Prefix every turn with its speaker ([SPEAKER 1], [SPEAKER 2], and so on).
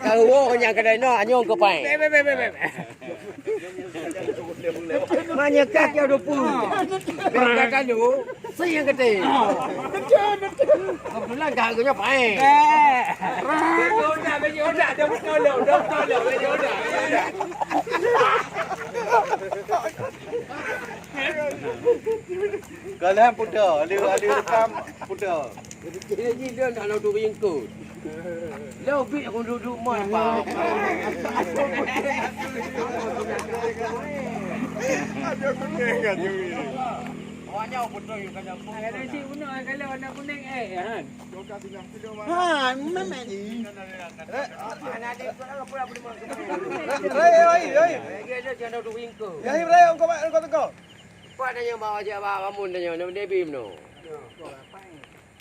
[SPEAKER 1] Kau yang kedai no anyong ke pai. Manya kaki ada pun. Berkata lu, saya yang kedai. Kebetulan gak punya pai. Bejoda, dia tolong. Bejoda.
[SPEAKER 2] Kalau putar, ada rekam putar.
[SPEAKER 1] Jadi dia nak lalu duduk yang kau. Lebih aku duduk mana?
[SPEAKER 2] Ada kuning kan juga.
[SPEAKER 1] Awaknya betul yang kena pun.
[SPEAKER 3] Ada si bunuh kalau anak kuning kan.
[SPEAKER 2] Ha, memang ni.
[SPEAKER 1] Anak dia kalau pula boleh makan.
[SPEAKER 2] Oi.
[SPEAKER 1] Dia jangan duduk yang kau.
[SPEAKER 2] Ya, Ibrahim kau tengok.
[SPEAKER 1] Kau ada yang bawa je bawa mun dia yang bim no.